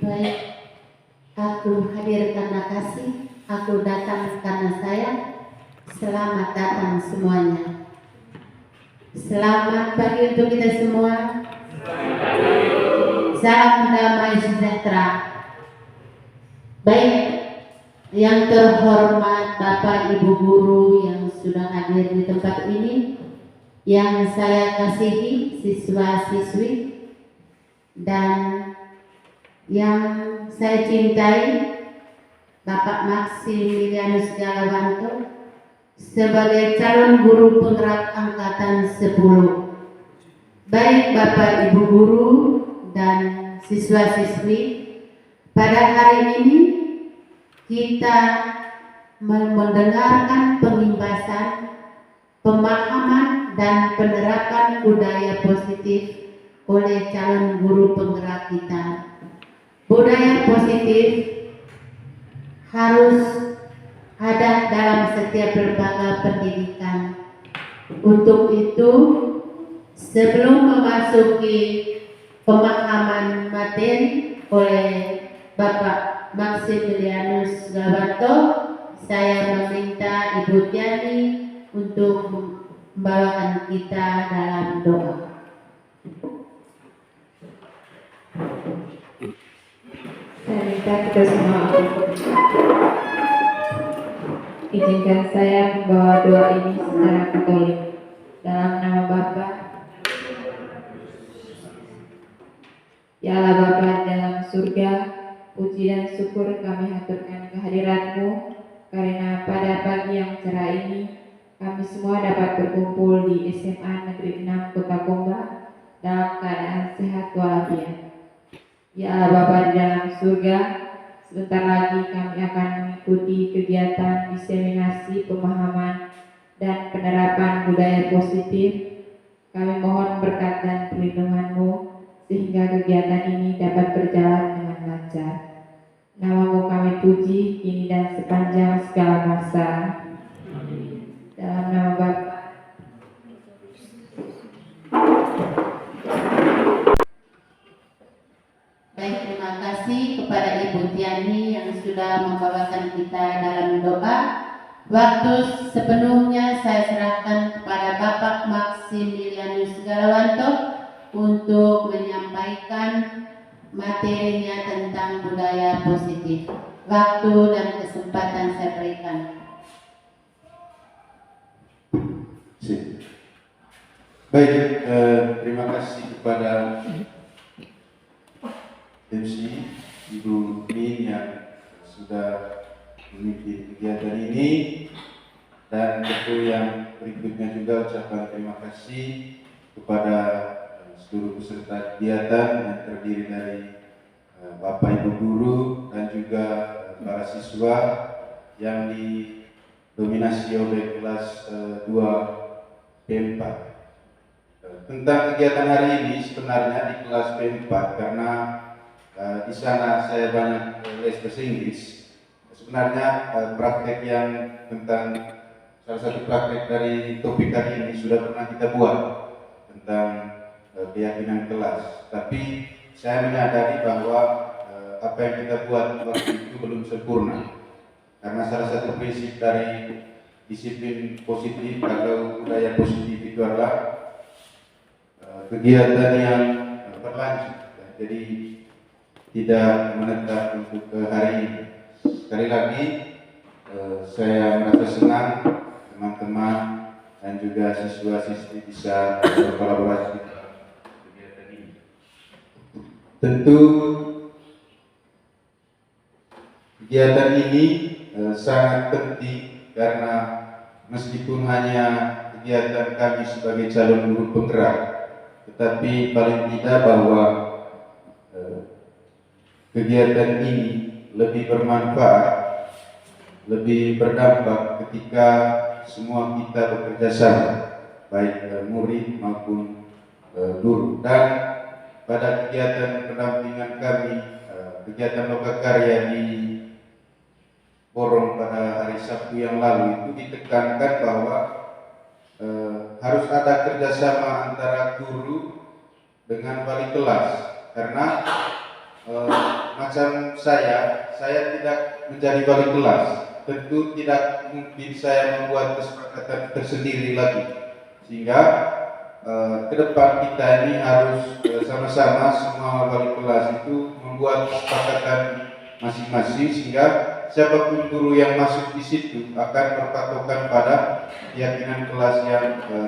Baik, aku hadir karena kasih, aku datang karena sayang. Selamat datang semuanya. Selamat pagi untuk kita semua. Salam damai sejahtera. Baik, yang terhormat Bapak Ibu Guru yang sudah hadir di tempat ini, yang saya kasihi siswa-siswi, dan yang saya cintai Bapak Maximilianus Galawanto sebagai calon guru penggerak angkatan 10. Baik Bapak Ibu Guru dan siswa-siswi, pada hari ini kita mendengarkan pengimbasan, pemahaman dan penerapan budaya positif oleh calon guru penggerak kita. Budaya positif harus ada dalam setiap lembaga pendidikan. Untuk itu, sebelum memasuki pemahaman materi oleh Bapak Maximilianus Galawanto, saya meminta Ibu Tiani untuk membawakan kita dalam doa. Saya minta kita semua izinkan saya membawa doa ini secara Katolik. Dalam nama Bapa, Ya Allah Bapa dalam surga, puji dan syukur kami haturkan kehadirat-Mu, karena pada pagi yang cerah ini kami semua dapat berkumpul di SMA Negeri 6 Kota Komba dalam keadaan sehat walafiat. Ya Allah Bapa di dalam surga, sebentar lagi kami akan mengikuti kegiatan diseminasi pemahaman dan penerapan budaya positif. Kami mohon berkat dan perlindungan-Mu sehingga kegiatan ini dapat berjalan dengan lancar. Nama-Mu kami puji kini dan sepanjang segala masa. Dalam nama Bapa. Baik, terima kasih kepada Ibu Tiani yang sudah membawakan kita dalam doa. Waktu sepenuhnya saya serahkan kepada Bapak Maximilianus Galawanto untuk menyampaikan materinya tentang budaya positif. Waktu dan kesempatan saya berikan. Baik, terima kasih kepada MC Ibu Min yang sudah memimpin kegiatan ini, dan tentu yang berikutnya juga ucapan terima kasih kepada seluruh peserta kegiatan yang terdiri dari Bapak Ibu Guru dan juga para siswa yang didominasi oleh kelas 2 P4. Tentang kegiatan hari ini sebenarnya di kelas P4, karena di sana saya banyak les bahasa Inggris. Sebenarnya praktek yang tentang salah satu praktek dari topik hari ini sudah pernah kita buat tentang keyakinan kelas. Tapi saya menyadari bahwa apa yang kita buat waktu itu belum sempurna, karena salah satu prinsip dari disiplin positif atau budaya positif itu adalah kegiatan yang berlanjut. Jadi tidak menetap untuk hari ini. Sekali lagi saya merasa senang teman-teman dan juga siswa-siswi bisa berkolaborasi dalam kegiatan ini. Tentu kegiatan ini sangat penting, karena meskipun hanya kegiatan kami sebagai calon guru penggerak, tetapi paling tidak bahwa kegiatan ini lebih bermanfaat, lebih berdampak ketika semua kita bekerja sama, baik murid maupun guru. Dan pada kegiatan pendampingan kami, kegiatan lokakarya di Porong pada hari Sabtu yang lalu itu ditekankan bahwa harus ada kerjasama antara guru dengan wali kelas, karena macam saya tidak menjadi wali kelas. Tentu tidak mungkin saya membuat kesepakatan tersendiri lagi. Sehingga ke depan kita ini harus sama-sama semua wali kelas itu membuat kesepakatan masing-masing, sehingga siapapun guru yang masuk di situ akan berpatokan pada keyakinan kelas yang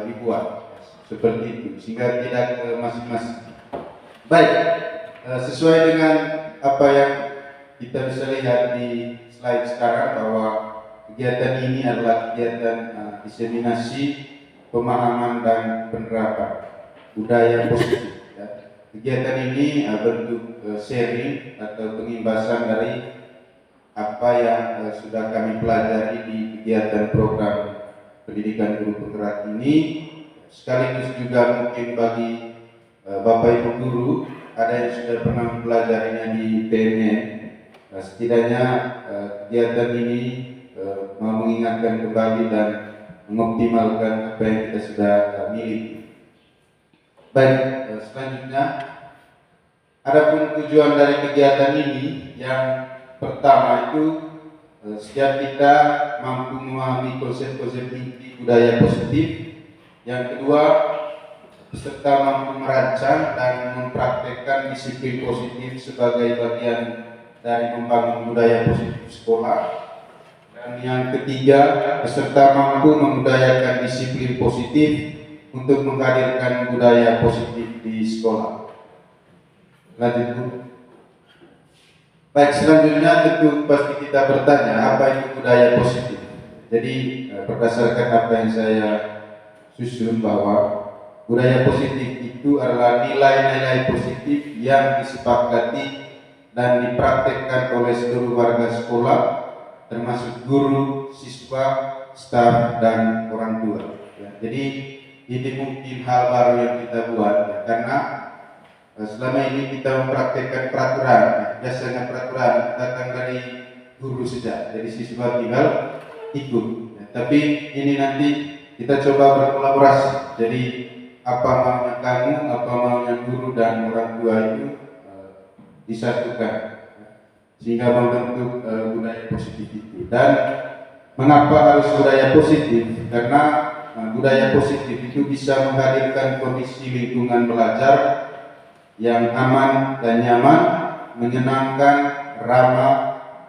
dibuat. Seperti itu, sehingga tidak masing-masing. Baik, sesuai dengan apa yang kita bisa lihat di slide sekarang, bahwa kegiatan ini adalah kegiatan diseminasi pemahaman dan penerapan budaya positif. Ya. Kegiatan ini bentuk sharing atau pengimbasan dari apa yang sudah kami pelajari di kegiatan program pendidikan guru penggerak ini, sekaligus juga mungkin bagi Bapak Ibu guru ada yang sudah pernah mempelajarinya di PMN. Setidaknya kegiatan ini mau mengingatkan kembali dan mengoptimalkan apa yang kita sudah miliki. Baik, selanjutnya adapun tujuan dari kegiatan ini, yang pertama itu setiap kita mampu memahami konsep-konsep inti budaya positif. Yang kedua, peserta mampu merancang dan mempraktekkan disiplin positif sebagai bagian dari membangun budaya positif sekolah. Dan yang ketiga, peserta mampu membudayakan disiplin positif untuk menghadirkan budaya positif di sekolah. Lanjut, Bu. Baik, selanjutnya tentu pasti kita bertanya, apa itu budaya positif? Jadi berdasarkan apa yang saya susun, bahwa budaya positif itu adalah nilai-nilai positif yang disepakati dan dipraktekkan oleh seluruh warga sekolah, termasuk guru, siswa, staf, dan orang tua. Ya, jadi ini mungkin hal baru yang kita buat, ya, karena selama ini kita mempraktekkan peraturan. Biasanya peraturan datang dari guru saja, jadi siswa tinggal ikut. Ya, tapi ini nanti kita coba berkolaborasi. Jadi apa maunya kamu, apa maunya guru dan orang tua itu disatukan, sehingga membentuk budaya positif itu. Dan mengapa harus budaya positif? Karena budaya positif itu bisa menghadirkan kondisi lingkungan belajar yang aman dan nyaman, menyenangkan, ramah,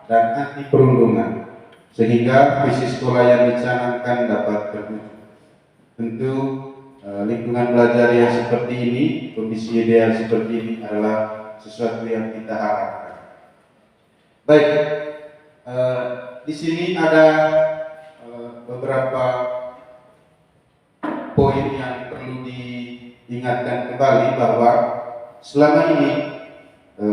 dan anti perundungan, sehingga visi sekolah yang dicanangkan dapat terwujud. Tentu lingkungan belajar yang seperti ini, kondisi ideal seperti ini adalah sesuatu yang kita harapkan. Baik, di sini ada beberapa poin yang perlu diingatkan kembali, bahwa selama ini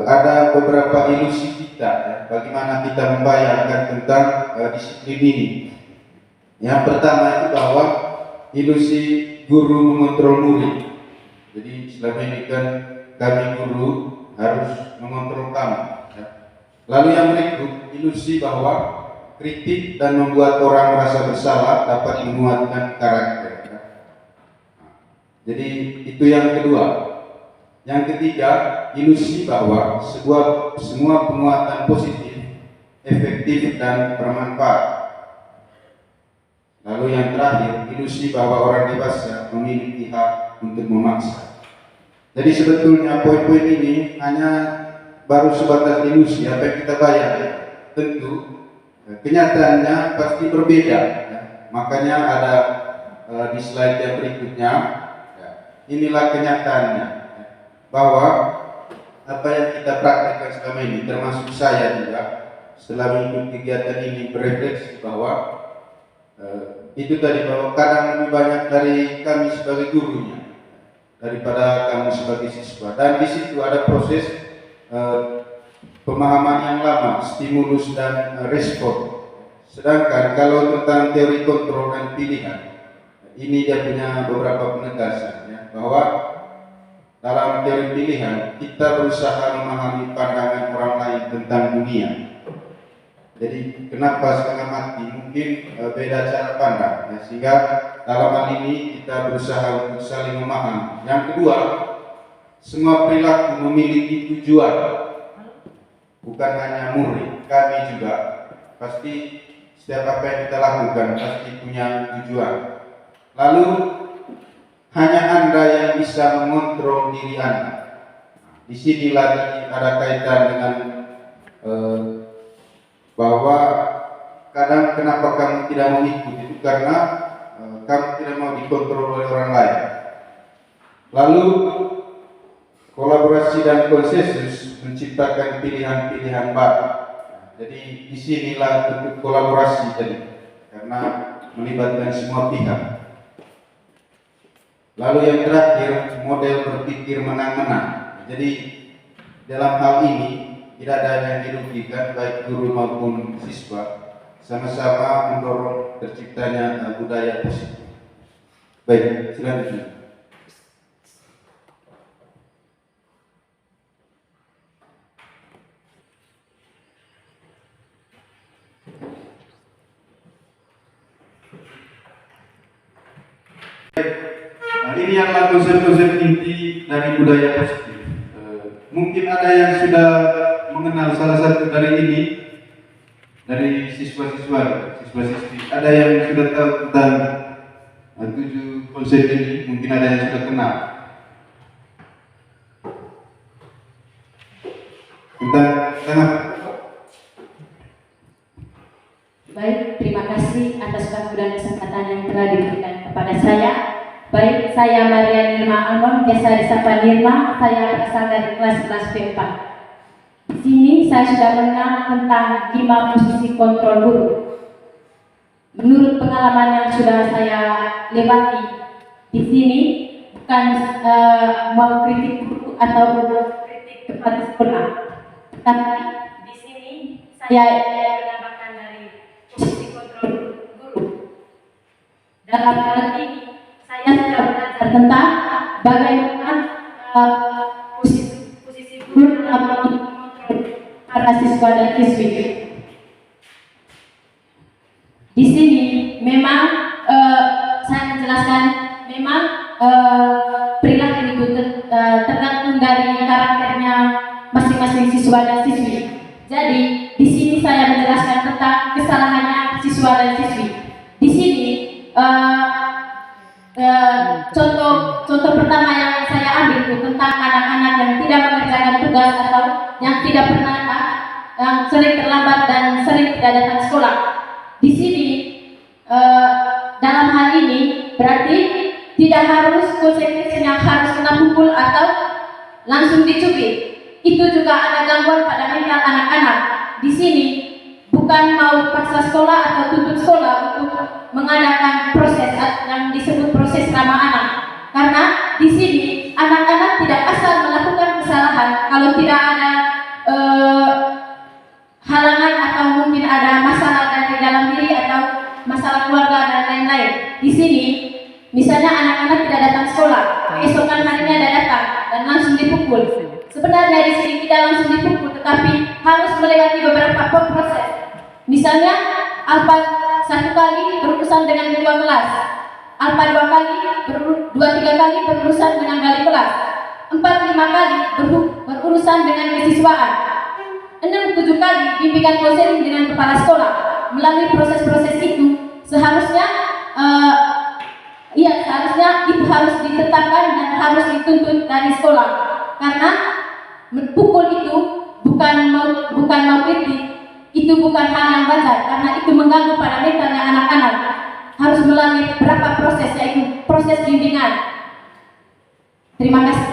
ada beberapa ilusi kita, ya, bagaimana kita membayangkan tentang disiplin ini. Yang pertama itu bahwa ilusi guru mengontrol murid. Jadi selama ini kan kami guru harus mengontrol kamu. Ya. Lalu yang berikut, ilusi bahwa kritik dan membuat orang merasa bersalah dapat menguatkan karakter. Ya. Jadi itu yang kedua. Yang ketiga, ilusi bahwa semua penguatan positif, efektif dan bermanfaat. Lalu yang terakhir, ilusi bahwa orang dewasa memiliki hak untuk memaksa. Jadi sebetulnya poin-poin ini hanya baru sebatas ilusi, apa yang kita bayar. Ya. Tentu kenyataannya pasti berbeda. Ya. Makanya ada di slide yang berikutnya, ya, inilah kenyataannya, ya, bahwa apa yang kita praktekkan selama ini, termasuk saya juga setelah mengikuti kegiatan ini berefleksi bahwa itu tadi, bahwa kadang lebih banyak dari kami sebagai gurunya daripada kamu sebagai siswa. Dan di situ ada proses pemahaman yang lama, stimulus dan respon. Sedangkan kalau tentang teori kontrol dan pilihan, ini dia punya beberapa penegasan, ya, bahwa dalam teori pilihan kita berusaha memahami pandangan orang lain tentang dunia. Jadi kenapa setengah mati? Mungkin beda cara pandang, ya, sehingga dalam hal ini kita berusaha untuk saling memahami. Yang kedua, semua perilaku memiliki tujuan. bukan hanya murid, kami juga pasti setiap apa yang kita lakukan pasti punya tujuan. Lalu hanya Anda yang bisa mengontrol diri Anda. Disinilah ada kaitan dengan bahwa kadang kenapa kamu tidak mau ikut itu karena kamu tidak mau dikontrol oleh orang lain. Lalu kolaborasi dan konsensus menciptakan pilihan-pilihan baru. Jadi disinilah bentuk kolaborasi tadi, karena melibatkan semua pihak. Lalu yang terakhir, model berpikir menang-menang. Jadi dalam hal ini tidak ada yang dirugikan, baik guru maupun siswa, sama-sama mendorong terciptanya budaya positif. Baik, silakan. Nah, ini adalah konsep-konsep inti dari budaya positif. Mungkin ada yang sudah mengenal salah satu dari ini, dari siswa-siswi. Ada yang sudah tahu tentang 7 konsep ini, mungkin ada yang sudah kenal. Tentang Baik, terima kasih atas waktu dan kesempatan yang telah diberikan kepada saya. Baik, saya Maria Nirma Almon, biasa disapa Nirma. Saya berasal dari kelas B4. Di sini saya sudah mengenal tentang 5 posisi kontrol guru. Menurut pengalaman yang sudah saya lewati di sini, bukan mau kritik guru atau kritik kepada sekolah, tapi di sini saya menambahkan dari posisi kontrol guru. Dalam hal ini saya sudah belajar tentang bagaimana posisi guru dalam mengontrol para siswa dan siswi. Di sini memang saya menjelaskan memang perilaku itu tergantung dari karakternya masing-masing siswa dan siswi. Jadi di sini saya menjelaskan tentang kesalahannya siswa dan siswi. Di sini contoh pertama yang saya ambil itu tentang anak-anak yang tidak mengerjakan tugas atau yang tidak pernah yang sering terlambat dan sering tidak datang sekolah. Di sini dalam hal ini berarti tidak harus konsekuensinya harus kena pukul atau langsung dicubit. Itu juga ada gangguan pada mental anak-anak. Di sini bukan mau paksa sekolah atau tutup sekolah untuk mengadakan proses yang disebut proses ramah anak. Karena di sini anak-anak tidak asal melakukan kesalahan kalau tidak ada halangan atau mungkin ada masalah dari dalam diri atau masalah keluarga dan lain-lain. Di sini misalnya anak-anak tidak datang sekolah, keesokan harinya ada datang dan langsung dipukul. Sebenarnya di sini tidak langsung dipukul, tetapi harus melewati beberapa proses. Misalnya alfa 1 kali berurusan dengan ketua kelas, alfa 2 kali, 2-3 kali berurusan dengan wali kelas, 4-5 kali berurusan dengan kesiswaan, 6-7 kali bimbingan konseling dengan kepala sekolah. Melalui proses-proses itu seharusnya itu harus ditetapkan dan harus dituntut dari sekolah. Karena pukul itu bukan mau kritik, itu bukan hal yang wajar karena itu mengganggu pada mentalnya anak-anak. Harus melalui berapa proses, yaitu proses bimbingan. Terima kasih.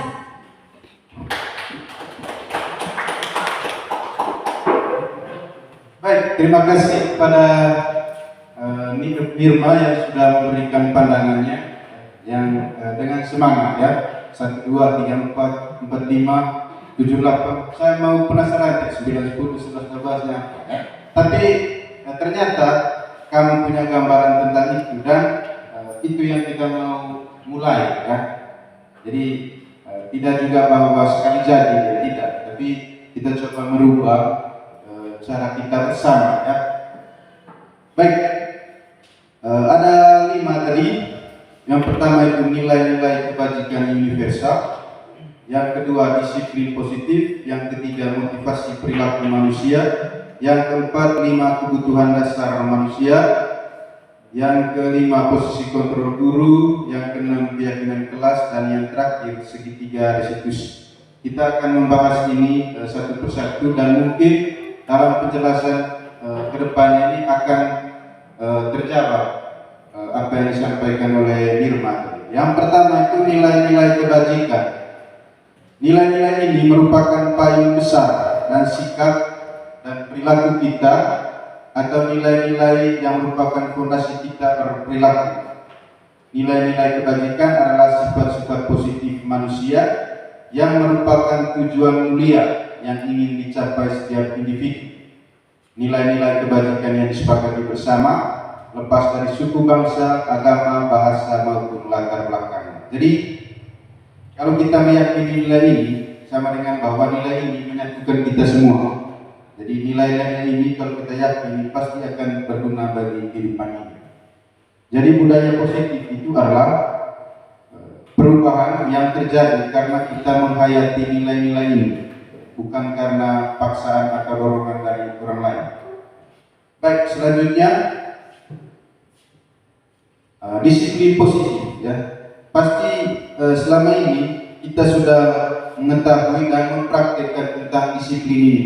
Baik, terima kasih kepada Nirma yang sudah memberikan pandangannya yang dengan semangat ya. 1, 2, 3, 4, 5, 7, 8. Saya mau penasaran 9, 10, 11, 12 ya. Tapi ternyata kamu punya gambaran tentang itu dan itu yang kita mau mulai ya. Jadi tidak juga bahwa sekali jadi ya, tidak, tapi kita coba merubah cara kita bersama ya. Baik, ada 5 tadi. Yang pertama itu nilai-nilai kebajikan universal, yang kedua disiplin positif, yang ketiga ketiga motivasi perilaku manusia, yang keempat 5 kebutuhan dasar manusia, yang kelima posisi kontrol guru, yang keenam keyakinan kelas, dan yang terakhir segitiga resitus. Kita akan membahas ini satu persatu, dan mungkin dalam penjelasan ke depannya ini akan terjawab apa yang disampaikan oleh Nirma. Yang pertama itu nilai-nilai kebajikan. Nilai-nilai ini merupakan payung besar dan sikap dan perilaku kita, atau nilai-nilai yang merupakan fondasi kita berperilaku. Nilai-nilai kebajikan adalah sifat-sifat positif manusia yang merupakan tujuan mulia yang ingin dicapai setiap individu. Nilai-nilai kebajikan yang disepakati bersama, lepas dari suku, bangsa, agama, bahasa, maupun latar belakang. Jadi, kalau kita meyakini nilai ini, sama dengan bahwa nilai ini menyatukan kita semua. Jadi nilai-nilai ini kalau kita yakini pasti akan berguna bagi kehidupan ini. Jadi budaya positif itu adalah perubahan yang terjadi karena kita menghayati nilai-nilai ini, bukan karena paksaan atau dorongan dari orang lain. Baik, selanjutnya disiplin positif, ya. Pasti selama ini kita sudah mengetahui dan mempraktikkan tentang disiplin ini.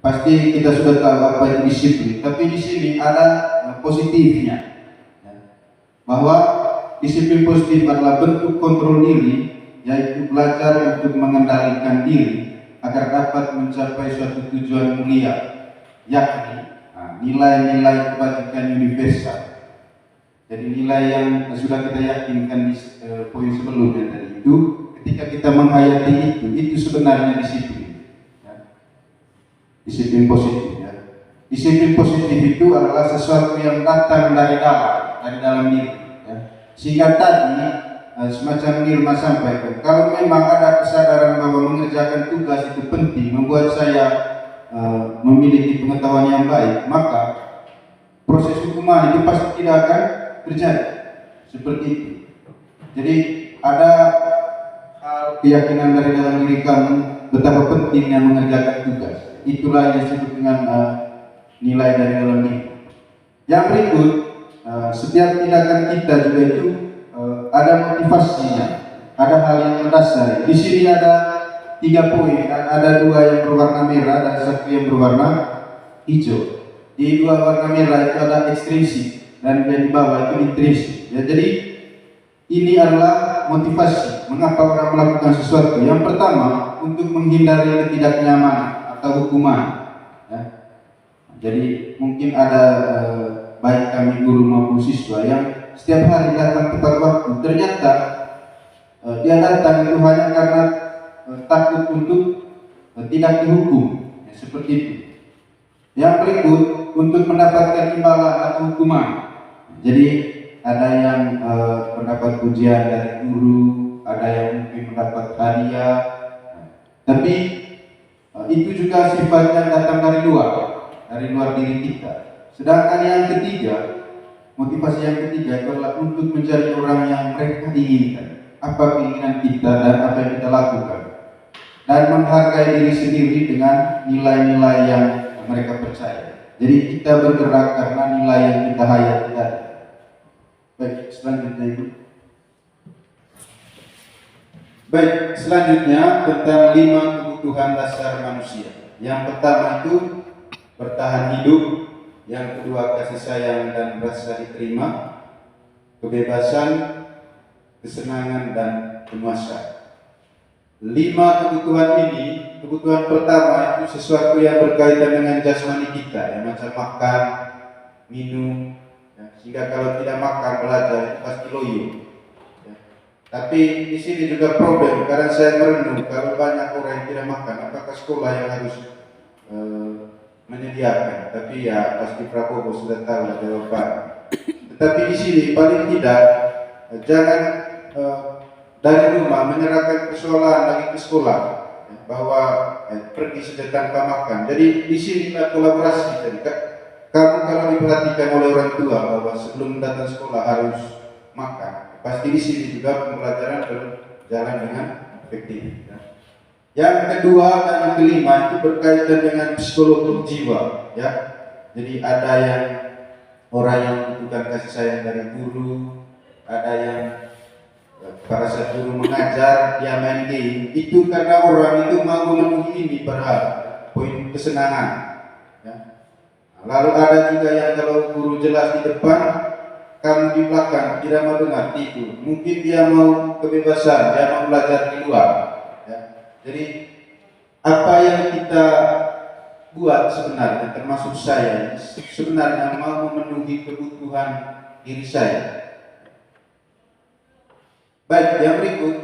Pasti kita sudah tahu apa itu disiplin, tapi di sini ada positifnya, ya. Bahwa disiplin positif adalah bentuk kontrol diri, yaitu belajar untuk mengendalikan diri agar dapat mencapai suatu tujuan mulia, yakni nilai-nilai kebajikan universal. Jadi nilai yang sudah kita yakinkan di poin sebelumnya tadi itu, ketika kita menghayati itu sebenarnya disiplin. Disiplin positif, ya. Disiplin positif itu adalah sesuatu yang datang dari dalam diri, ya. Sehingga tadi semacam Nirma sampaikan, kalau memang ada kesadaran bahwa mengerjakan tugas itu penting, membuat saya memiliki pengetahuan yang baik, maka proses hukuman itu pasti tidak akan terjadi seperti itu. Jadi ada keyakinan dari dalam diri kamu betapa pentingnya mengerjakan tugas. Itulah yang disebut dengan nilai dari dalam diri. Yang berikut, setiap tindakan kita juga itu ada motivasinya, ada hal yang mendasar. Di sini ada 3 poin, ada 2 yang berwarna merah dan 1 yang berwarna hijau. Di 2 warna merah itu ada ekstrinsik dan di bawah itu intrinsik. Ya, jadi ini adalah motivasi mengapa orang melakukan sesuatu. Yang pertama, untuk menghindari ketidaknyamanan atau hukuman, ya. Jadi mungkin ada baik kami guru maupun siswa yang setiap hari datang tepat waktu, ternyata dia datang itu hanya karena takut untuk tidak dihukum, ya, seperti itu. Yang berikut, untuk mendapatkan imbalan atau hukuman. Jadi ada yang mendapat pujian dari guru, ada yang mungkin mendapat hadiah, tapi itu juga sifatnya datang dari luar diri kita. Sedangkan yang ketiga, motivasi yang ketiga itu adalah untuk menjadi orang yang mereka inginkan, apa keinginan kita dan apa yang kita lakukan, dan menghargai diri sendiri dengan nilai-nilai yang mereka percaya. Jadi kita bergerak karena nilai yang kita hayati tadi. Baik, selanjutnya Ibu. Baik, selanjutnya tentang 5 kebutuhan dasar manusia. Yang pertama itu bertahan hidup, yang kedua kasih sayang dan rasa diterima, kebebasan, kesenangan dan kemuasan. 5 kebutuhan ini, kebutuhan pertama itu sesuatu yang berkaitan dengan jasmani kita, ya, macam makan, minum, ya, sehingga kalau tidak makan belajar itu pasti loyo. Ya. Tapi di sini juga problem, karena saya merenung kalau banyak orang yang tidak makan, apakah sekolah yang harus menyediakan? Tapi ya pasti Prabowo sudah tahu jawaban. Tetapi di sini paling tidak jangan dari rumah menyerahkan persoalan lagi ke sekolah, ya, bahwa pergi saja tanpa makan. Jadi di sini kolaborasi. Jadi kamu kalau diperhatikan oleh orang tua bahwa sebelum datang sekolah harus makan, pasti di sini juga pembelajaran berjalan dengan efektif. Ya. Yang kedua dan yang kelima itu berkaitan dengan psikologi jiwa, ya. Jadi ada yang orang yang membutuhkan kasih sayang dari guru, ada yang pada saat guru mengajar dia main game, itu karena orang itu mau memenuhi ini padahal poin kesenangan, ya. Lalu ada juga yang kalau guru jelas di depan, kamu di belakang tidak mau dengar, tidur. Mungkin dia mau kebebasan, dia mau belajar di luar, ya. Jadi apa yang kita buat sebenarnya, termasuk saya, sebenarnya mau memenuhi kebutuhan diri saya. Baik, yang berikut.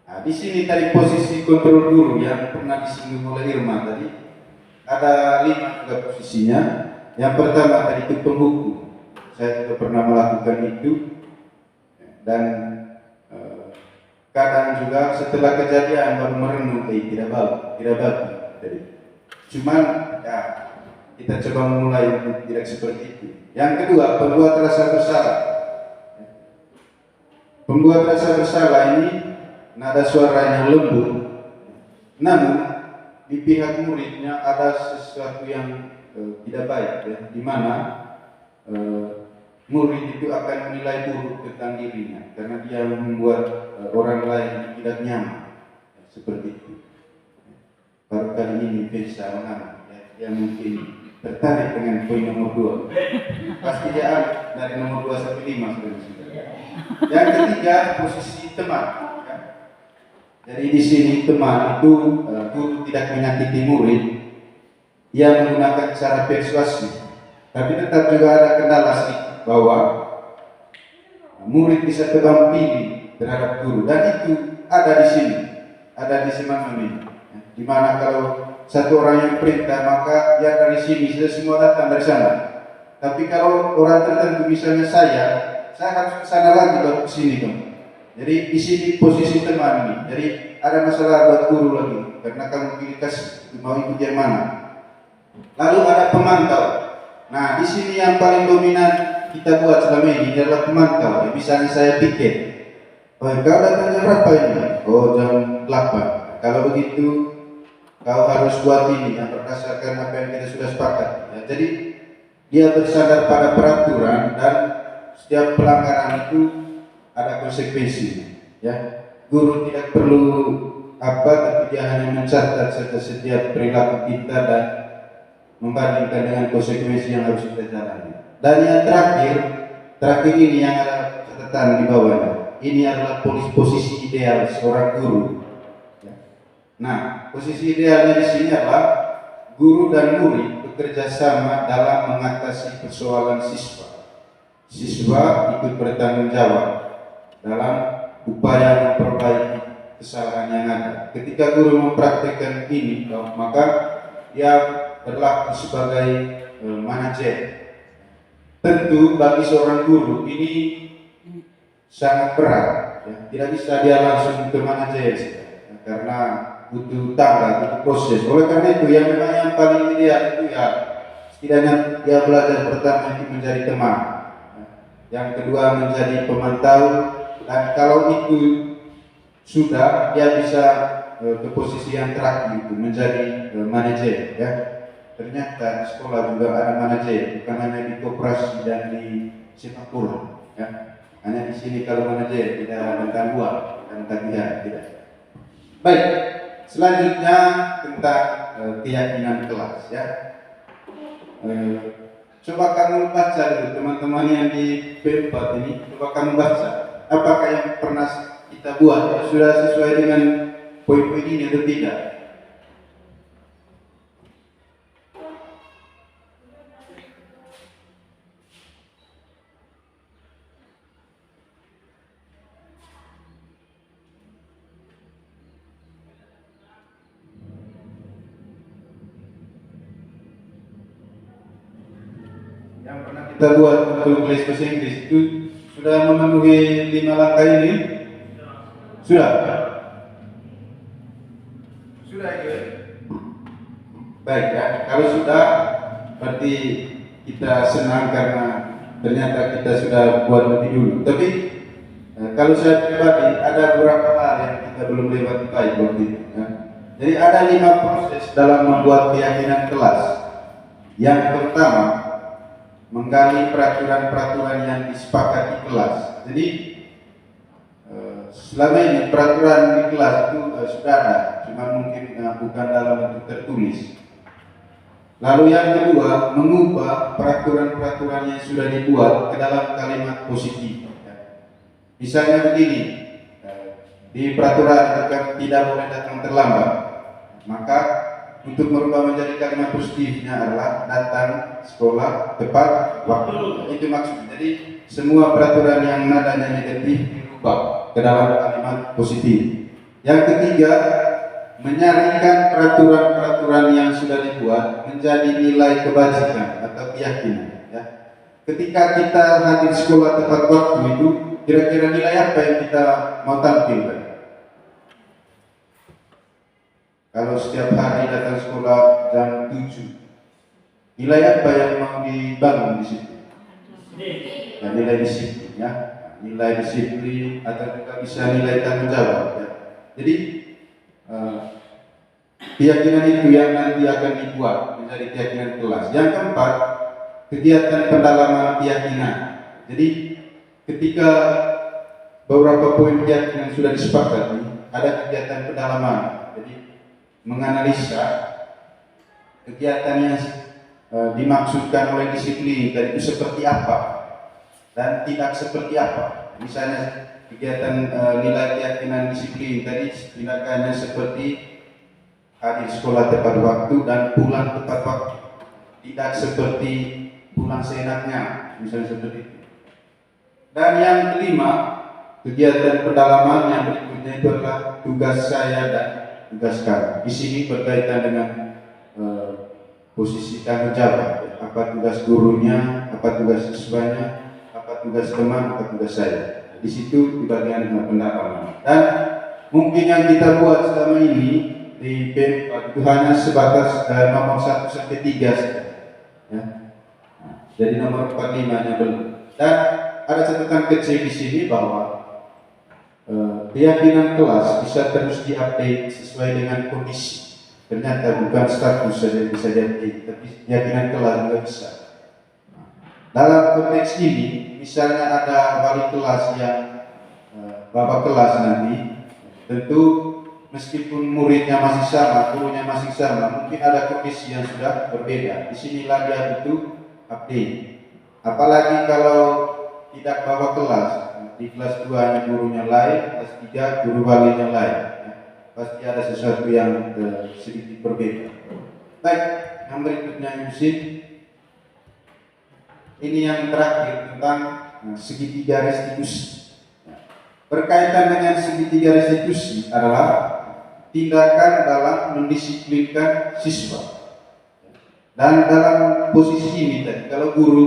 Nah, di sini tadi posisi kontrol guru yang pernah disinggung oleh Irma tadi, ada 5 juga posisinya. Yang pertama tadi itu penghukum. Saya juga pernah melakukan itu, dan kadang juga setelah kejadian baru merenung, tidak bagus. Jadi, cuman ya kita coba memulai untuk tidak seperti itu. Yang kedua, pembuat rasa bersalah. Pembuat rasa bersalah ini nada suaranya lembut, namun di pihak muridnya ada sesuatu yang tidak baik, ya, di mana murid itu akan menilai buruk tentang dirinya karena dia membuat orang lain tidak nyaman, ya, seperti itu. Baru kali ini bisa mengambil, ya, dia mungkin tertarik dengan poin nomor 2. Pasti dia dari nomor 2 sampai 5 sudah. Yang ketiga, posisi teman, ya. Jadi di sini teman itu guru tidak menyakiti murid, dia menggunakan cara persuasif, tapi tetap juga ada kendala sedikit bahwa murid bisa tebang pilih terhadap guru, dan itu ada di sini, ada di Semangat ini, di mana kalau satu orang yang perintah maka dia dari sini sudah semua datang dari sana. Tapi kalau orang tertentu misalnya saya harus ke sana lagi baru ke sini dong. Jadi di sini posisi teman ini. Jadi ada masalah buat guru lagi karena kamu pilih kasih mau ikut yang mana. Lalu ada pemantau. Nah di sini yang paling dominan kita buat selama ini adalah pemantau. Ya, misalnya saya pikir, oh kau datang jam berapa ini? Oh jam 8. Kalau begitu kau harus buat ini yang berdasarkan apa yang kita sudah sepakat. Ya, jadi dia bersandar pada peraturan dan setiap pelanggaran itu ada konsekuensi. Ya, guru tidak perlu tapi dia hanya mencatat saja setiap perilaku kita dan membandingkan dengan konsekuensi yang harus kita jalani. Dan yang terakhir ini yang ada catatan di bawahnya. Ini adalah posisi ideal seorang guru. Nah, posisi idealnya di sini adalah guru dan murid bekerja sama dalam mengatasi persoalan siswa. Siswa ikut bertanggung jawab dalam upaya memperbaiki kesalahan yang ada. Ketika guru mempraktikkan ini, maka dia berlaku sebagai manajer. Tentu bagi seorang guru ini sangat berat, ya. Tidak bisa dia langsung ke manajer, ya, karena butuh tangga, butuh proses. Oleh karena itu yang memang yang paling ideal itu ya setidaknya dia belajar pertama itu menjadi teman, yang kedua menjadi pemantau, dan kalau itu sudah dia bisa ke posisi yang terakhir itu menjadi manajer, ya. Ternyata di sekolah juga ada manajer, bukan hanya di koperasi dan di sepak bola, ya. Hanya di sini kalau manajer tidak tentang uang dan tagihan, tidak. Baik, selanjutnya tentang keyakinan kelas, ya. Coba kamu baca dulu teman-teman yang di P4 ini, coba kamu baca apakah yang pernah kita buat sudah sesuai dengan poin-poin ini atau tidak. Yang pernah kita buat untuk les bahasa Inggris itu sudah memenuhi 5 langkah ini? Sudah? Sudah ya? Baik ya, kalau sudah berarti kita senang karena ternyata kita sudah buat lebih dulu. Tapi kalau saya pribadi ada beberapa hal yang kita belum lewati baik waktu itu. Ya. Jadi ada 5 proses dalam membuat keyakinan kelas. Yang pertama, menggali peraturan-peraturan yang disepakati kelas. Jadi selama ini peraturan di kelas itu sudah ada, cuma mungkin bukan dalam bentuk tertulis. Lalu yang kedua, mengubah peraturan-peraturan yang sudah dibuat ke dalam kalimat positif. Misalnya begini, di peraturan kan tidak boleh datang terlambat. Maka untuk merubah menjadi kalimat positifnya adalah datang sekolah tepat waktu. Itu maksudnya. Jadi semua peraturan yang nadanya negatif dirubah ke dalam kalimat positif. Yang ketiga, menyaringkan peraturan-peraturan yang sudah dibuat menjadi nilai kebajikan atau keyakinan. Ya. Ketika kita hadir sekolah tepat waktu itu, kira-kira nilai apa yang kita mau tampilkan? Kalau setiap hari datang sekolah jam 7, nilai apa yang mau dibangun di situ? Ya, nilai disiplin, ya. Nilai disiplin atau juga bisa nilai tanggung jawab. Ya. Jadi keyakinan itu yang nanti akan dibuat menjadi keyakinan kelas. Yang keempat, kegiatan pendalaman keyakinan. Jadi ketika beberapa poin keyakinan sudah disepakati, ada kegiatan pendalaman. Jadi menganalisa kegiatan yang dimaksudkan oleh disiplin tadi itu seperti apa dan tidak seperti apa. Misalnya kegiatan nilai keyakinan disiplin tadi tindakannya seperti hadir sekolah tepat waktu dan pulang tepat waktu, tidak seperti pulang seenaknya, misalnya seperti itu. Dan yang kelima, kegiatan pendalaman yang berikutnya itu adalah tugas saya dan tugas kamu. Di sini berkaitan dengan posisi tanggung jawab, apa tugas gurunya, apa tugas siswanya, apa tugas teman, apa tugas saya. Di situ di bagian pendalaman. Dan mungkin yang kita buat selama ini di PM itu hanya sebatas nomor 1 sampai 3 saja. Ya. Jadi nomor 45-nya belum. Dan ada catatan kecil di sini bahwa keyakinan kelas bisa terus diupdate sesuai dengan kondisi. Ternyata bukan status saja bisa diupdate, tapi keyakinan kelas juga bisa. Dalam konteks ini, misalnya ada wali kelas yang bapak kelas nanti, tentu meskipun muridnya masih sama, gurunya masih sama, mungkin ada kondisi yang sudah berbeda. Disinilah dia butuh update. Apalagi kalau tidak bapak kelas, di kelas 2 gurunya lain, kelas 3 guru walinya lain. Pasti ada sesuatu yang sedikit berbeda. Baik, yang berikutnya Yusuf. Ini yang terakhir tentang segitiga restitusi. Berkaitan dengan segitiga restitusi adalah tindakan dalam mendisiplinkan siswa. Dan dalam posisi ini tadi, kalau guru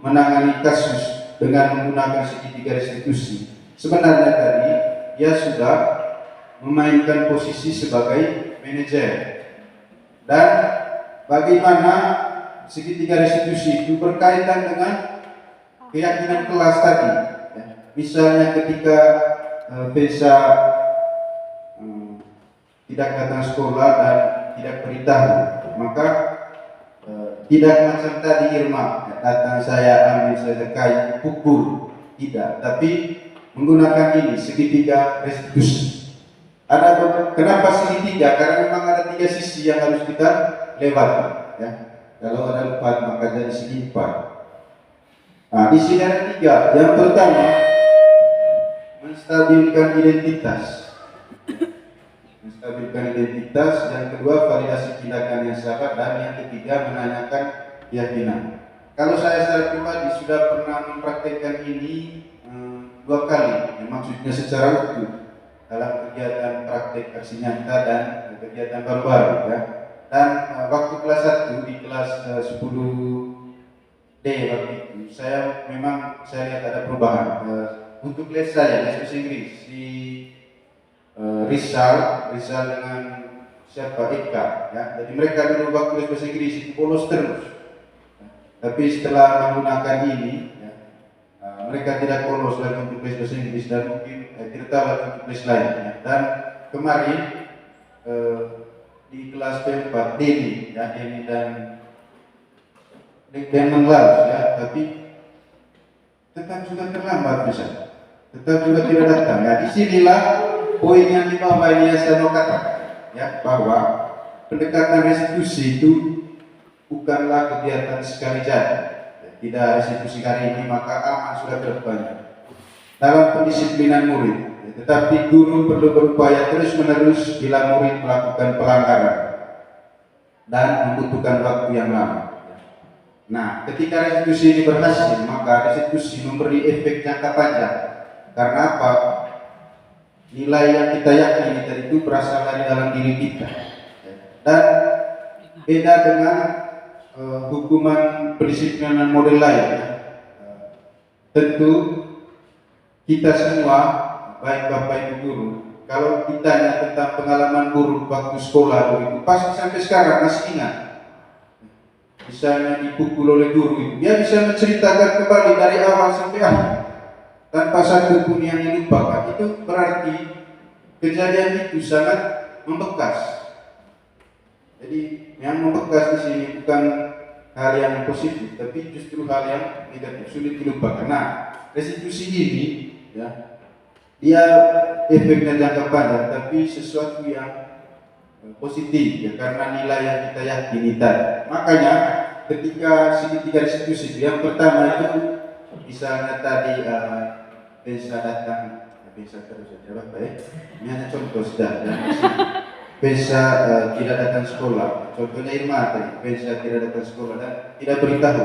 menangani kasus dengan menggunakan segitiga restitusi, sebenarnya tadi dia sudah memainkan posisi sebagai manajer. Dan bagaimana segitiga restitusi itu berkaitan dengan keyakinan kelas tadi. Ya. Misalnya ketika Vesa tidak datang sekolah dan tidak beritahu, maka tidak macam tadi Irma, datang saya ambil saya kayu pukul, tidak, tapi menggunakan ini segitiga restitusi. Kenapa segitiga? Karena memang ada 3 sisi yang harus kita lewati. Ya. Kalau ada 4 maka jadi segi 4. Nah, di sini ada 3. Yang pertama, menstabilkan identitas. Menstabilkan identitas. Yang kedua, validasi tindakan yang sahabat. Dan yang ketiga, menanyakan keyakinan. Kalau saya secara pribadi sudah pernah mempraktekkan ini 2 kali. Maksudnya secara utuh. Dalam kegiatan praktek aksi nyata dan kegiatan baru-baru, ya. Dan waktu kelas 1 di kelas 10D waktu itu saya lihat ada perubahan. Untuk les saya, les bahasa Inggris di Rizal dengan siapa Eka, ya. Jadi mereka dulu waktu les bahasa Inggris itu bolos terus. Tapi setelah menggunakan ini, ya, mereka tidak polos lagi untuk les bahasa Inggris dan mungkin tidak tahu lagi untuk les lainnya. Dan kemarin di kelas P4 Denny dan Menglaus ya, tapi tetap juga terlambat bisa, tetap juga tidak datang. Ya, disinilah poin yang di bawah ini saya mau katakan ya, bahwa pendekatan restitusi itu bukanlah kegiatan sekali jadi. Tidak restitusi hari ini maka aman sudah terbanyak dalam pendisiplinan murid. Tetapi guru perlu berupaya terus-menerus bila murid melakukan pelanggaran dan membutuhkan waktu yang lama. Nah, ketika restitusi ini berhasil, maka restitusi memberi efek jangka panjang. Karena apa? Nilai yang kita yakini tadi itu berasal dari dalam diri kita. Dan beda dengan hukuman pendisiplinan model lain. Tentu kita semua, baik Bapak Ibu guru, kalau ditanya tentang pengalaman guru waktu sekolah begitu, pasti sampai sekarang masih ingat. Misalnya dipukul oleh guru itu, dia bisa menceritakan kembali dari awal sampai akhir tanpa satu pun yang dilupakan. Itu berarti kejadian itu sangat membekas. Jadi yang membekas di sini bukan hal yang positif, tapi justru hal yang negatif, sulit dilupakan. Nah, restitusi ini ya, dia efeknya jangka panjang, tapi sesuatu yang positif ya, karena nilai yang kita yakini tadi. Makanya ketika segitiga restitusi itu, yang pertama itu misalnya tadi bisa datang, bisa terus saja Bapak ya. Ini hanya contoh sudah ya. Bisa tidak datang sekolah, contohnya Irma tadi, bisa tidak datang sekolah dan tidak beritahu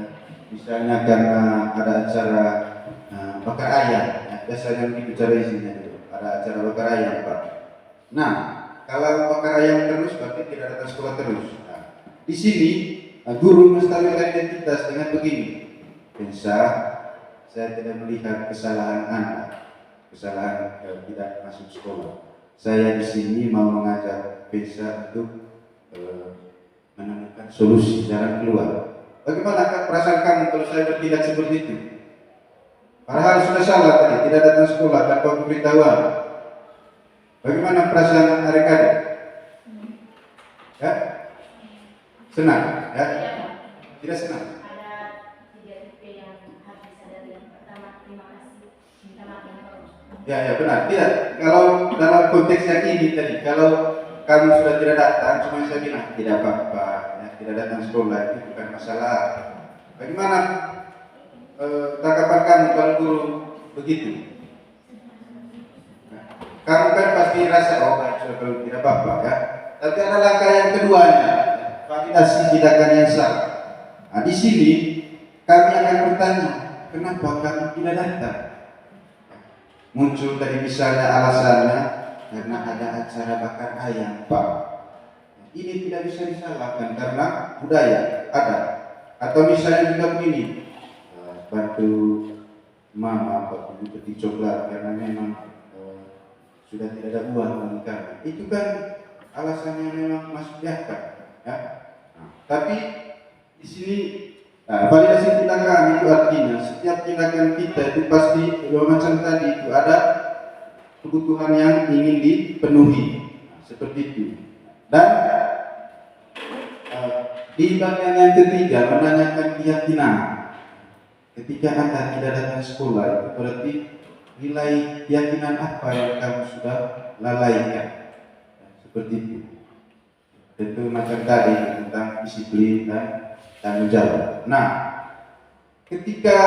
ya. Misalnya karena ada acara bakar ayam ya. Biasanya begitu cara izinnya dulu, ada acara bakar ayam Pak. Nah, kalau bakar ayam terus berarti tidak datang sekolah terus. Nah, di sini guru menstabilkan identitas dengan begini. Bisa saya tidak melihat kesalahan Anda, kesalahan tidak masuk sekolah. Saya di sini mau mengajak Bisa untuk menemukan solusi jalan keluar. Bagaimana perasaan kamu kalau saya bertindak seperti itu? Padahal sudah salah tadi, tidak datang sekolah tanpa pemberitahuan. Bagaimana perasaan adik-adik? Ya? Senang? Ya? Tidak senang? Ada 3 tipe yang harus disadari. Yang pertama, terima kasih, minta maaf yang terus. Ya benar. Tidak. Kalau dalam konteks yang ini tadi, kalau kamu sudah tidak datang, cuma saya bilang tidak apa-apa, ya, tidak datang sekolah itu bukan masalah. Bagaimana tanggapan kamu kalau guru begitu? Kamu kan pasti rasa oh baik, tidak apa-apa ya. Tapi ada langkah yang keduanya, validasi tindakan yang salah. Nah, di sini kami akan bertanya, kenapa kamu tidak datang? Muncul tadi misalnya alasannya karena ada acara bakar ayam Pak. Ini tidak bisa disalahkan karena budaya ada. Atau misalnya juga begini, bantu mama waktu petik coklat karena memang sudah tidak ada uang bagi kami. Itu kan alasannya memang masuk di akal, ya. Nah, tapi di sini validasi tindakan itu artinya setiap tindakan kita itu pasti macam tadi itu ada kebutuhan yang ingin dipenuhi, seperti itu. Dan di bagian yang ketiga menanyakan keyakinan. Ketika Anda tidak datang sekolah itu berarti nilai keyakinan apa yang kamu sudah lalaikan, seperti itu. Tentu macam tadi tentang disiplin dan tanggung jawab. Nah, ketika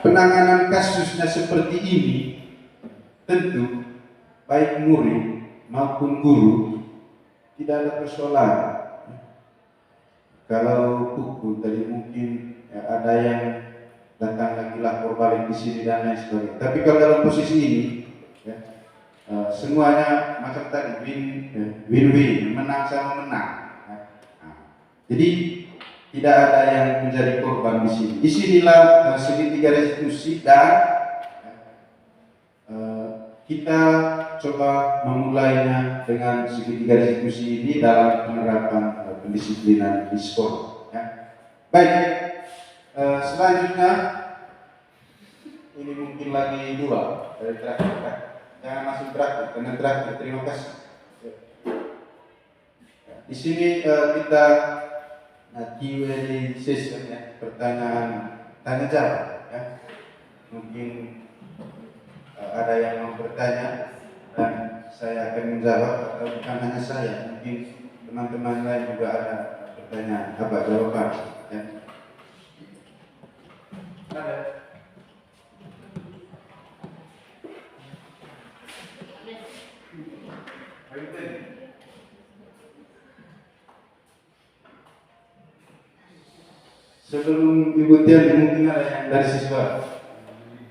penanganan kasusnya seperti ini, tentu baik murid maupun guru tidak ada persoalan. Kalau pukul tadi mungkin ya, ada yang datang lagi lapor balik di sini dan lain sebagainya. Tapi kalau dalam posisi ini, ya, semuanya macam tadi win-win, menang sama menang. Ya. Nah, jadi tidak ada yang menjadi korban di sini. Disinilah segitiga restitusi dan kita coba memulainya dengan segitiga restitusi ini dalam penerapan pendisiplinan di sekolah. Ya. Baik, selanjutnya ini mungkin lagi 2 dari terakhir. Jangan masuk terakhir, karena terakhir. Terima kasih. Di sini kita Q&A session ya, pertanyaan tanya jawab ya. Mungkin ada yang mau bertanya dan saya akan menjawab, atau bukan hanya saya, mungkin teman-teman lain juga ada pertanyaan, jawaban ya. Ada. Sebelum Ibu Tian, mungkin ada yang dari siswa,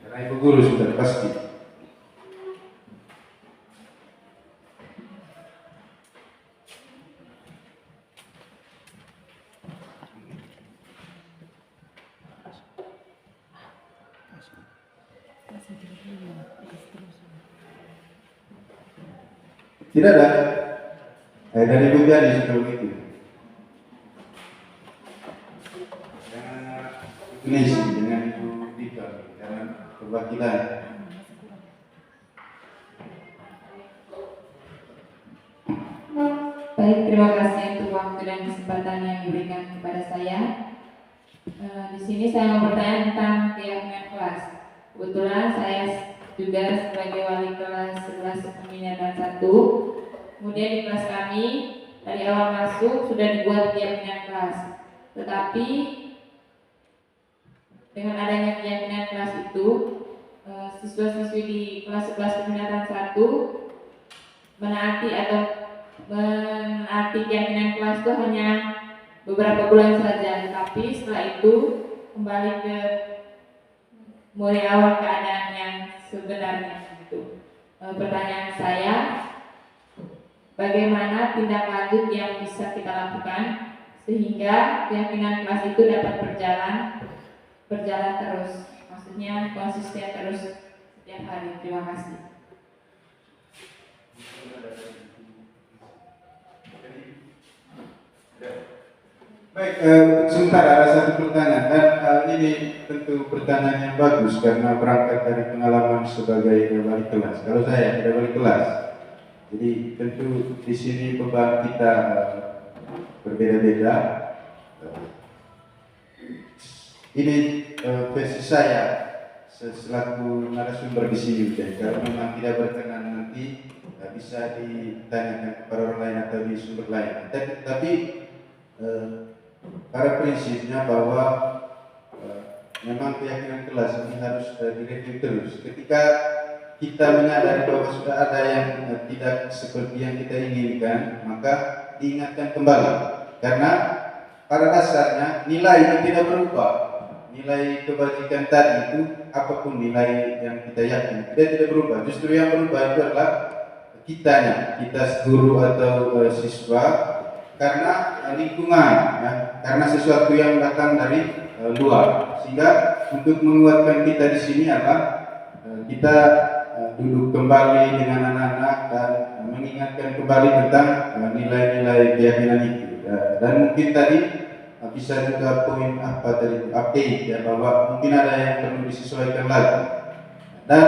karena Ibu Guru sudah pasti. Tidak ada. Dari Ibu Tian sudah begitu. Indonesia dengan Ibu Dika karena perwakilan. Baik, terima kasih untuk waktu dan kesempatan yang diberikan kepada saya. Di sini saya mau bertanya tentang keyakinan kelas. Kebetulan saya juga sebagai wali kelas 11 pembinaan dan 1. Kemudian di kelas kami dari awal masuk sudah dibuat keyakinan kelas. Tetapi dengan adanya keyakinan kelas itu, siswa-siswi di kelas 11 pembinaan 1 menaati keyakinan kelas itu hanya beberapa bulan saja, tapi setelah itu kembali ke mulai awal keadaan yang sebenarnya gitu. Pertanyaan saya, bagaimana tindak lanjut yang bisa kita lakukan sehingga keyakinan kelas itu dapat berjalan terus, maksudnya konsisten terus setiap hari. Terima kasih. Baik, sebentar ada satu pertanyaan dan ini tentu pertanyaan yang bagus karena berangkat dari pengalaman sebagai wali kelas. Kalau saya tidak wali kelas, jadi tentu di sini beban kita berbeda-beda. Ini versi saya selaku narasumber di sini, kalau memang tidak berkenan nanti bisa ditanyakan kepada orang lain atau di sumber lain. Tapi pada prinsipnya bahwa memang keyakinan kelas ini harus direview terus. Ketika kita menyadari bahwa sudah ada yang tidak seperti yang kita inginkan, maka diingatkan kembali. Karena pada dasarnya nilai itu tidak berubah. Nilai kebajikan tadi itu apapun nilai yang kita yakin, tidak berubah. Justru yang berubah itu adalah kita guru atau siswa, karena lingkungan, ya, karena sesuatu yang datang dari luar. Sehingga untuk menguatkan kita di sini adalah kita duduk kembali dengan anak-anak dan mengingatkan kembali tentang nilai-nilai keyakinan itu. Dan mungkin tadi bisa juga poin update ya, bahwa mungkin ada yang perlu disesuaikan lagi. Dan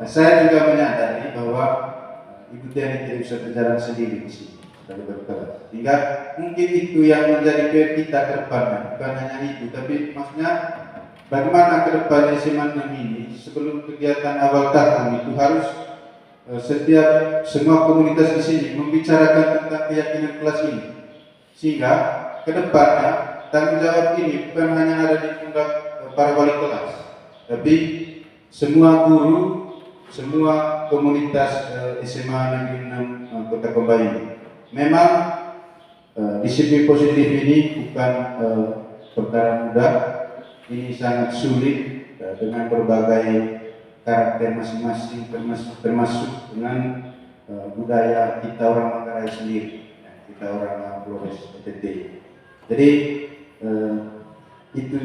saya juga menyadari bahwa Ibu Tiani tidak bisa berjalan sendiri di sini sebagai berkelas. Sehingga mungkin itu yang menjadi PR kita ke depannya, bukan hanya itu, tapi maksudnya bagaimana ke depannya SMA 6 ini sebelum kegiatan awal tahun itu harus setiap semua komunitas di sini membicarakan tentang keyakinan kelas ini, sehingga kedepannya tanggung jawab ini bukan hanya ada di pundak para wali kelas, tapi semua guru, semua komunitas SMA Negeri 6 Kota Kombaini. Memang disiplin positif ini bukan perkara mudah, ini sangat sulit dengan berbagai karakter masing-masing, termasuk dengan budaya kita orang Manggarai sendiri, kita orang Flores PTT. Jadi itu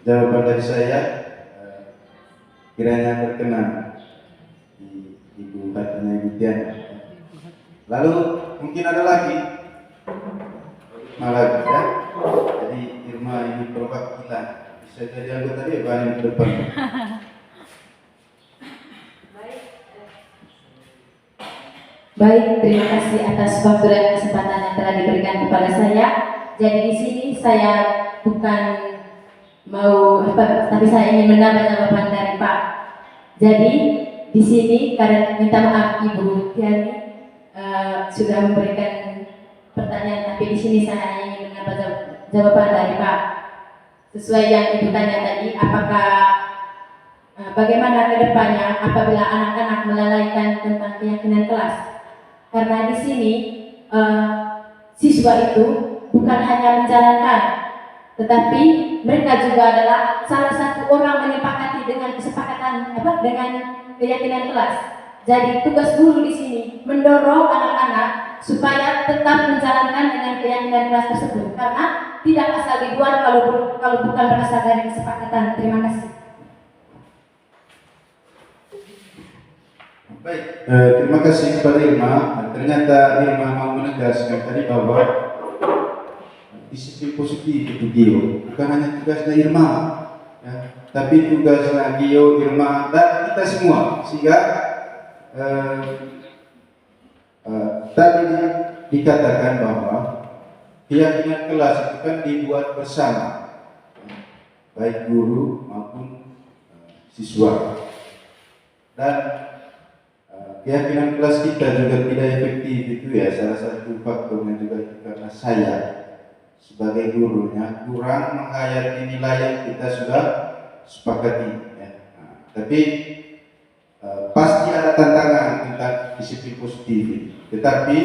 jawaban dari saya, kiranya berkenan di Ibu hatinya Ibu Tian. Lalu mungkin ada lagi malah ya. Jadi Irma ini perwakilan, bisa jadi anggota dia banyak ke depan. Baik, terima kasih atas waktu dan kesempatan yang telah diberikan kepada saya. Jadi di sini saya bukan mau apa, tapi saya ingin menambah jawaban dari Pak. Jadi di sini karena minta maaf Ibu Tiani sudah memberikan pertanyaan, tapi di sini saya hanya ingin menambah jawaban dari Pak. Sesuai yang Ibu tanya tadi, apakah bagaimana ke depannya apabila anak-anak melalaikan tentang keyakinan kelas? Karena di sini siswa itu bukan hanya menjalankan, tetapi mereka juga adalah salah satu orang menyepakati dengan kesepakatan dengan keyakinan kelas. Jadi tugas guru di sini mendorong anak-anak supaya tetap menjalankan dengan keyakinan kelas tersebut, karena tidak asal dibuat kalau bukan berasal dari kesepakatan. Terima kasih. Baik, terima kasih kepada Irma. Ternyata Irma mau menegaskan tadi bahwa disiplin positif itu Gio bukan hanya tugasnya Irma, ya, tapi tugasnya Gio, Irma, dan kita semua. Sehingga tadi dikatakan bahwa keyakinan kelas itu kan dibuat bersama, baik guru maupun siswa. Dan keyakinan kelas kita juga tidak efektif itu ya, salah satu faktornya juga itu karena saya sebagai gurunya kurang menghayati nilai yang kita sudah sepakati ya. Tapi pasti ada tantangan tentang disiplin positif, tetapi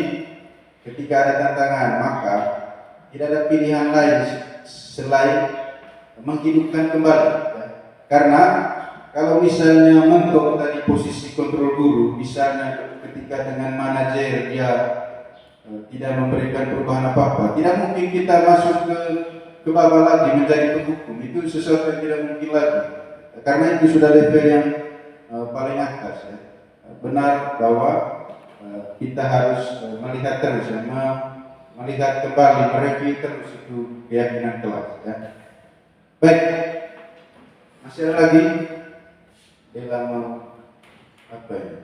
ketika ada tantangan maka tidak ada pilihan lain selain menghidupkan kembali ya. Karena kalau misalnya mentok dari posisi kontrol guru, misalnya ketika dengan manajer dia tidak memberikan perubahan apa-apa, tidak mungkin kita masuk ke bawah lagi menjadi penghukum. Itu sesuatu yang tidak mungkin lagi, karena itu sudah level yang paling atas ya. Benar bahwa kita harus melihat terus ya, melihat kembali, mereview terus itu keyakinan kelas ya. Baik, masih ada lagi? Bella mau apa ya?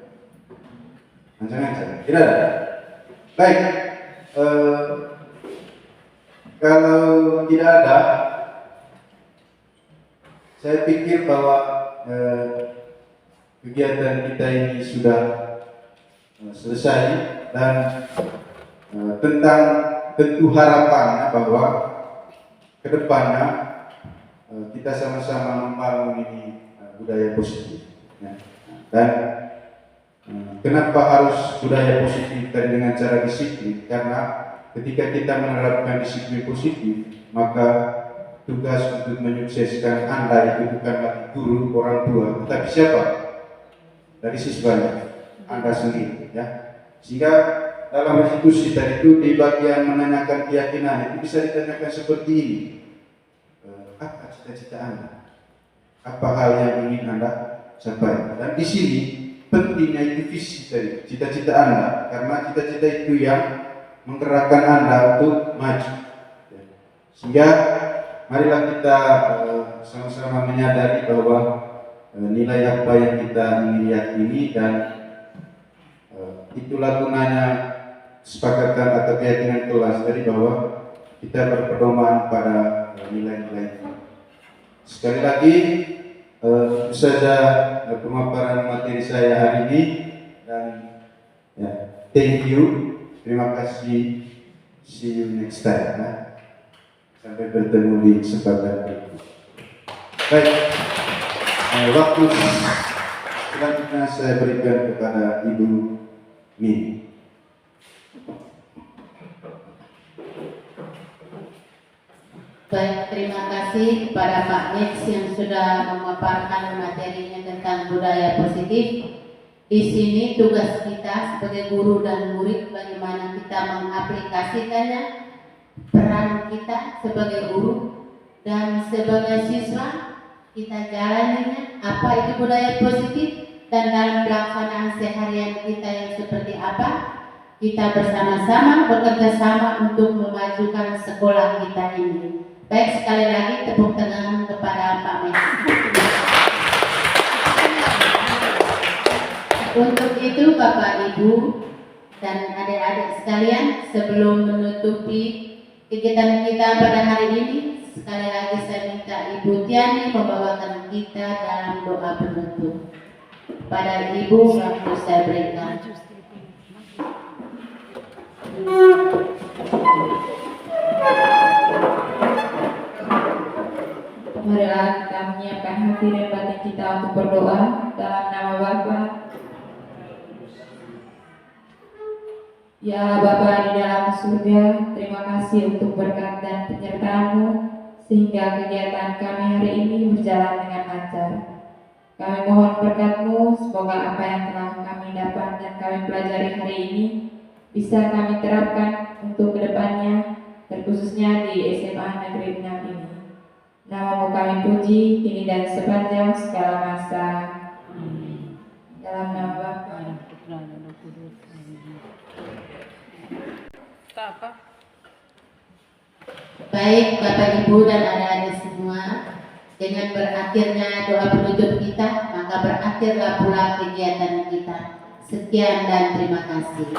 Macam-macam. Tidak ada. Baik. Kalau tidak ada, saya pikir bahwa kegiatan kita ini sudah selesai, dan tentang tentu harapannya bahwa kedepannya kita sama-sama membangun ini budaya positif ya. Dan kenapa harus budaya positif tadi dengan cara disiplin? Karena ketika kita menerapkan disiplin positif, maka tugas untuk menyukseskan Anda itu bukan lagi guru, orang tua, tetapi siapa? Dari siswanya, Anda sendiri ya. Sehingga dalam institusi tadi itu di bagian menanyakan keyakinan itu bisa ditanyakan seperti ini. Apa cita-cita Anda? Apa hal yang ingin Anda sampaikan? Dan di sini pentingnya itu visi tadi, cita-cita Anda, karena cita-cita itu yang menggerakkan Anda untuk maju. Sehingga marilah kita sama-sama menyadari bahwa nilai apa yang kita ingin yakini, dan itulah gunanya kesepakatan atau keyakinan kelas tadi, bahwa kita berpedoman pada nilai-nilai itu. Sekali lagi, itu saja pemaparan materi saya hari ini, dan ya, thank you, terima kasih, see you next time ya. Sampai bertemu di kesempatan berikutnya. Baik, waktu selanjutnya saya berikan kepada Ibu Min. Baik, terima kasih kepada Pak Mix yang sudah memaparkan materinya tentang budaya positif. Di sini tugas kita sebagai guru dan murid bagaimana kita mengaplikasikannya, peran kita sebagai guru dan sebagai siswa, kita jalaninya apa itu budaya positif, dan dalam pelaksanaan seharian kita yang seperti apa, kita bersama-sama bekerja sama untuk memajukan sekolah kita ini. Baik, sekali lagi tepuk tangan kepada Pak Mix. Untuk itu Bapak Ibu, Dan adik-adik sekalian, sebelum menutupi kegiatan kita pada hari ini, sekali lagi saya minta Ibu Tiani membawakan kita dalam doa penutup. Pada Ibu, waktu saya berikan. Marilah kita menyiapkan hati dan batin kita untuk berdoa dalam nama Bapa. Ya Bapa di dalam surga, terima kasih untuk berkat dan penyertaan-Mu sehingga kegiatan kami hari ini berjalan dengan lancar. Kami mohon berkat-Mu, semoga apa yang telah kami dapat dan kami pelajari hari ini bisa kami terapkan untuk kedepannya, terkhususnya di SMA Negeri 6 ini. Nama-Mu kami puji, kini dan sepanjang segala masa. Dalam nama Bapa. Baik Bapak Ibu dan adik-adik semua, dengan berakhirnya doa penutup kita, maka berakhirlah pula kegiatan kita. Sekian dan terima kasih.